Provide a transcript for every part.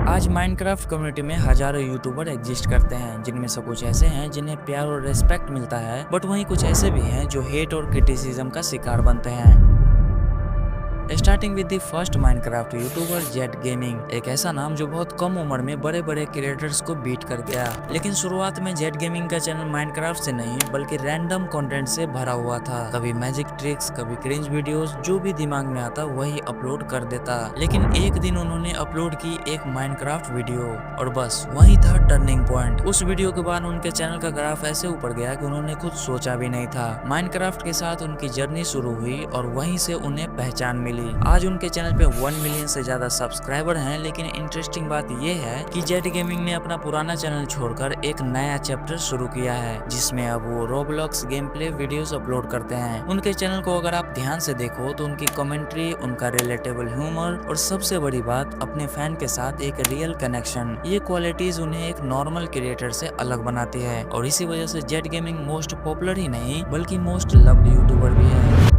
आज Minecraft community में हजारों यूट्यूबर एग्जिस्ट करते हैं, जिनमें से कुछ ऐसे हैं जिन्हें प्यार और रिस्पेक्ट मिलता है, बट वहीं कुछ ऐसे भी हैं जो हेट और क्रिटिसिज्म का शिकार बनते हैं। Starting with the first Minecraft YouTuber jet gaming, एक ऐसा नाम जो बहुत कम उम्र में बड़े बड़े क्रिएटर्स को बीट कर गया। लेकिन शुरुआत में जेट गेमिंग का चैनल माइनक्राफ्ट से नहीं बल्कि रैंडम कंटेंट से भरा हुआ था। कभी मैजिक ट्रिक्स, कभी क्रिंज वीडियोस, जो भी दिमाग में आता वही अपलोड कर देता। लेकिन एक दिन उन्होंने अपलोड की एक माइनक्राफ्ट वीडियो और बस वही था टर्निंग पॉइंट। उस वीडियो के बाद उनके चैनल का ग्राफ ऐसे ऊपर गया कि उन्होंने खुद सोचा भी नहीं था। माइनक्राफ्ट के साथ उनकी जर्नी शुरू हुई और वहीं से उन्हें पहचान मिली। आज उनके चैनल पे 1 मिलियन से ज्यादा सब्सक्राइबर हैं। लेकिन इंटरेस्टिंग बात यह है कि जेट गेमिंग ने अपना पुराना चैनल छोड़कर एक नया चैप्टर शुरू किया है, जिसमें अब वो Roblox game play videos upload करते हैं। उनके चैनल को अगर आप ध्यान से देखो तो उनकी कमेंट्री, उनका रिलेटेबल ह्यूमर और सबसे बड़ी बात अपने फैन के साथ एक रियल कनेक्शन, ये क्वालिटीज उन्हें एक नॉर्मल क्रिएटर से अलग बनाती है। और इसी वजह से जेट गेमिंग मोस्ट पॉपुलर ही नहीं बल्कि मोस्ट लव्ड यूट्यूबर भी है।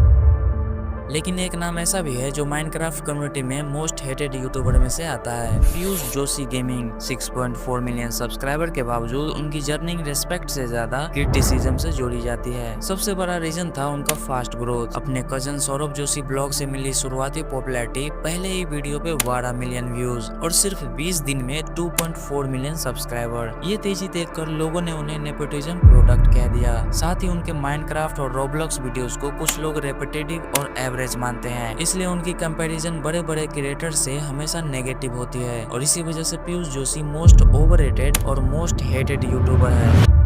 लेकिन एक नाम ऐसा भी है जो माइनक्राफ्ट कम्युनिटी में मोस्ट हेटेड यूट्यूबर में से आता है, Piyush Joshi gaming. 6.4 million subscriber के बावजूद उनकी जर्नी रिस्पेक्ट से ज्यादा क्रिटिसिज्म से जोड़ी जाती है। सबसे बड़ा रीजन था उनका फास्ट ग्रोथ। अपने कजन सौरभ जोशी ब्लॉग से मिली शुरुआती पॉपुलैरिटी, पहले ही वीडियो पे 12 मिलियन व्यूज और सिर्फ 20 दिन में 2.4 मिलियन सब्सक्राइबर। ये तेजी देखकर लोगों ने उन्हें नेपोटिज्म प्रोडक्ट कह दिया। साथ ही उनके माइनक्राफ्ट और रोब्लॉक्स वीडियोस को कुछ लोग रेपिटेटिव और एवरेज मानते हैं, इसलिए उनकी कंपैरिजन बड़े बड़े क्रिएटर से हमेशा नेगेटिव होती है। और इसी वजह से पीयूष जोशी मोस्ट ओवररेटेड और मोस्ट हेटेड यूट्यूबर है।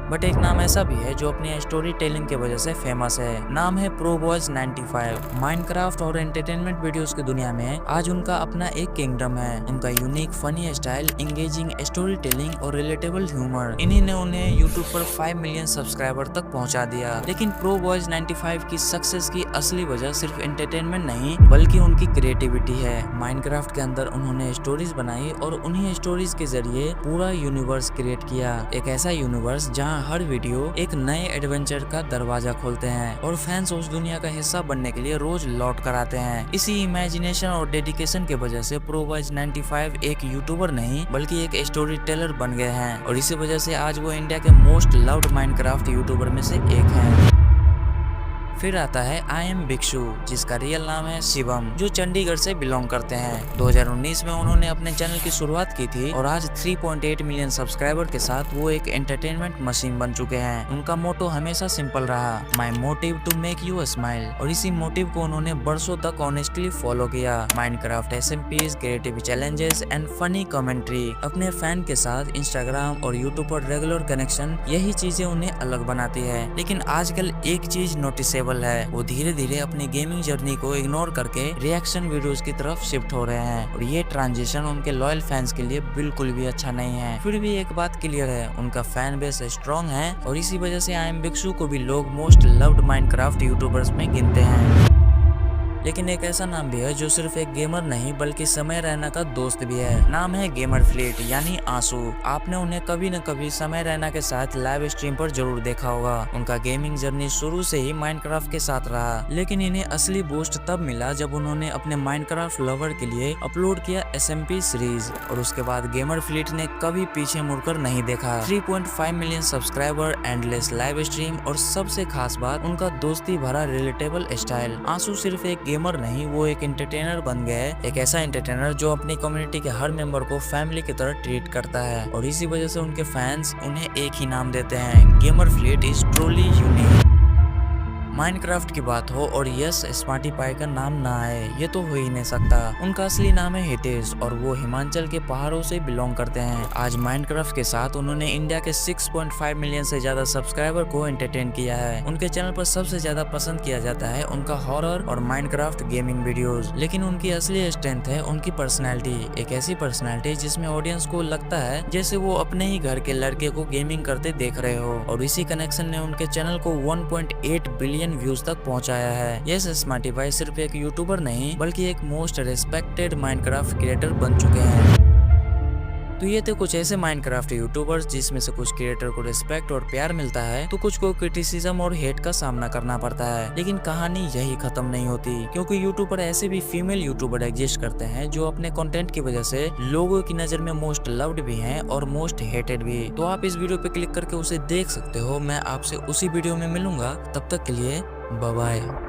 बट एक नाम ऐसा भी है जो अपनी स्टोरी टेलिंग की वजह से फेमस है। नाम है प्रोबॉयज 95। माइनक्राफ्ट और एंटरटेनमेंट वीडियोस की दुनिया में आज उनका अपना एक किंगडम है। उनका unique funny style, engaging story telling और रिलेटेबल ह्यूमर, इन्हीं ने उन्हें यूट्यूब पर 5 मिलियन सब्सक्राइबर तक पहुंचा दिया। लेकिन प्रोबॉयज 95 की सक्सेस की असली वजह सिर्फ एंटरटेनमेंट नहीं बल्कि उनकी क्रिएटिविटी है। माइनक्राफ्ट के अंदर उन्होंने स्टोरीज बनाई और उन्हीं स्टोरीज के जरिए पूरा यूनिवर्स क्रिएट किया। एक ऐसा यूनिवर्स जहाँ हर वीडियो एक नए एडवेंचर का दरवाजा खोलते हैं और फैंस उस दुनिया का हिस्सा बनने के लिए रोज लौट कर आते हैं। इसी इमेजिनेशन और डेडिकेशन की वजह से प्रोबॉयज 95 एक यूट्यूबर नहीं बल्कि एक स्टोरी टेलर बन गए हैं। और इसी वजह से आज वो इंडिया के मोस्ट लव्ड माइनक्राफ्ट यूट्यूबर में से एक हैं। फिर आता है आई एम भिक्षु, जिसका रियल नाम है शिवम, जो चंडीगढ़ से बिलोंग करते हैं। 2019 में उन्होंने अपने चैनल की शुरुआत की थी और आज 3.8 मिलियन सब्सक्राइबर के साथ वो एक एंटरटेनमेंट मशीन बन चुके हैं। उनका मोटो हमेशा सिंपल रहा, my motive to make you smile, और इसी मोटिव को उन्होंने बरसों तक ऑनेस्टली फॉलो किया। Minecraft SMPs, creative challenges and funny commentary, अपने फैन के साथ इंस्टाग्राम और यूट्यूब पर रेगुलर कनेक्शन, यही चीजें उन्हें अलग बनाती है। लेकिन आजकल एक चीज नोटिसेबल है, वो धीरे धीरे अपनी गेमिंग जर्नी को इग्नोर करके रिएक्शन वीडियोस की तरफ शिफ्ट हो रहे हैं। और ये ट्रांजिशन उनके लॉयल फैंस के लिए बिल्कुल भी अच्छा नहीं है। फिर भी एक बात क्लियर है, उनका फैन बेस स्ट्रॉन्ग है और इसी वजह से आई एम भिक्षु को भी लोग मोस्ट लव्ड माइनक्राफ्ट यूट्यूबर्स में गिनते हैं। लेकिन एक ऐसा नाम भी है जो सिर्फ एक गेमर नहीं बल्कि समय रैना का दोस्त भी है। नाम है गेमर फ्लीट यानी आंसू। आपने उन्हें कभी न कभी समय रैना के साथ लाइव स्ट्रीम पर जरूर देखा होगा। उनका गेमिंग जर्नी शुरू से ही माइनक्राफ्ट के साथ रहा, लेकिन इन्हें असली बूस्ट तब मिला जब उन्होंने अपने माइनक्राफ्ट लवर के लिए अपलोड किया SMP सीरीज। और उसके बाद गेमर फ्लीट ने कभी पीछे मुड़कर नहीं देखा। 3.5 million subscriber, endless live stream और सबसे खास बात उनका दोस्ती भरा रिलेटेबल स्टाइल। आंसू सिर्फ एक गेमर नहीं, वो एक एंटरटेनर बन गए, एक ऐसा एंटरटेनर जो अपनी कम्युनिटी के हर मेंबर को फैमिली की तरह ट्रीट करता है। और इसी वजह से उनके फैंस उन्हें एक ही नाम देते हैं, gamer fleet is truly unique. Minecraft की बात हो और यस स्मार्टी पाई का नाम ना आए, ये तो हो ही नहीं सकता। उनका असली नाम है हितेश और वो हिमाचल के पहाड़ों से बिलोंग करते हैं। आज माइनक्राफ्ट के साथ उन्होंने इंडिया के 6.5 मिलियन से ज्यादा सब्सक्राइबर को एंटरटेन किया है। उनके चैनल पर सबसे ज्यादा पसंद किया जाता है उनका हॉरर और माइनक्राफ्ट गेमिंग वीडियोस। लेकिन उनकी असली स्ट्रेंथ है उनकी पर्सनैलिटी, एक ऐसी पर्सनैलिटी जिसमें ऑडियंस को लगता है जैसे वो अपने ही घर के लड़के को गेमिंग करते देख रहे हो। और इसी कनेक्शन ने उनके चैनल को 1.8 बिलियन व्यूज तक पहुंचाया है। यस स्मार्टी भाई सिर्फ एक यूट्यूबर नहीं बल्कि एक मोस्ट रिस्पेक्टेड माइनक्राफ्ट क्रिएटर बन चुके हैं। तो ये थे कुछ ऐसे माइनक्राफ्ट यूट्यूबर्स जिसमें से कुछ क्रिएटर को रिस्पेक्ट और प्यार मिलता है तो कुछ को क्रिटिसिज्म और हेट का सामना करना पड़ता है। लेकिन कहानी यही खत्म नहीं होती, क्योंकि यूट्यूबर ऐसे भी फीमेल यूट्यूबर एग्जिस्ट करते हैं जो अपने कंटेंट की वजह से लोगों की नजर में मोस्ट लव्ड भी हैं और मोस्ट हेटेड भी। तो आप इस वीडियो पे क्लिक करके उसे देख सकते हो। मैं आपसे उसी वीडियो में मिलूंगा, तब तक के लिए बाय बाय।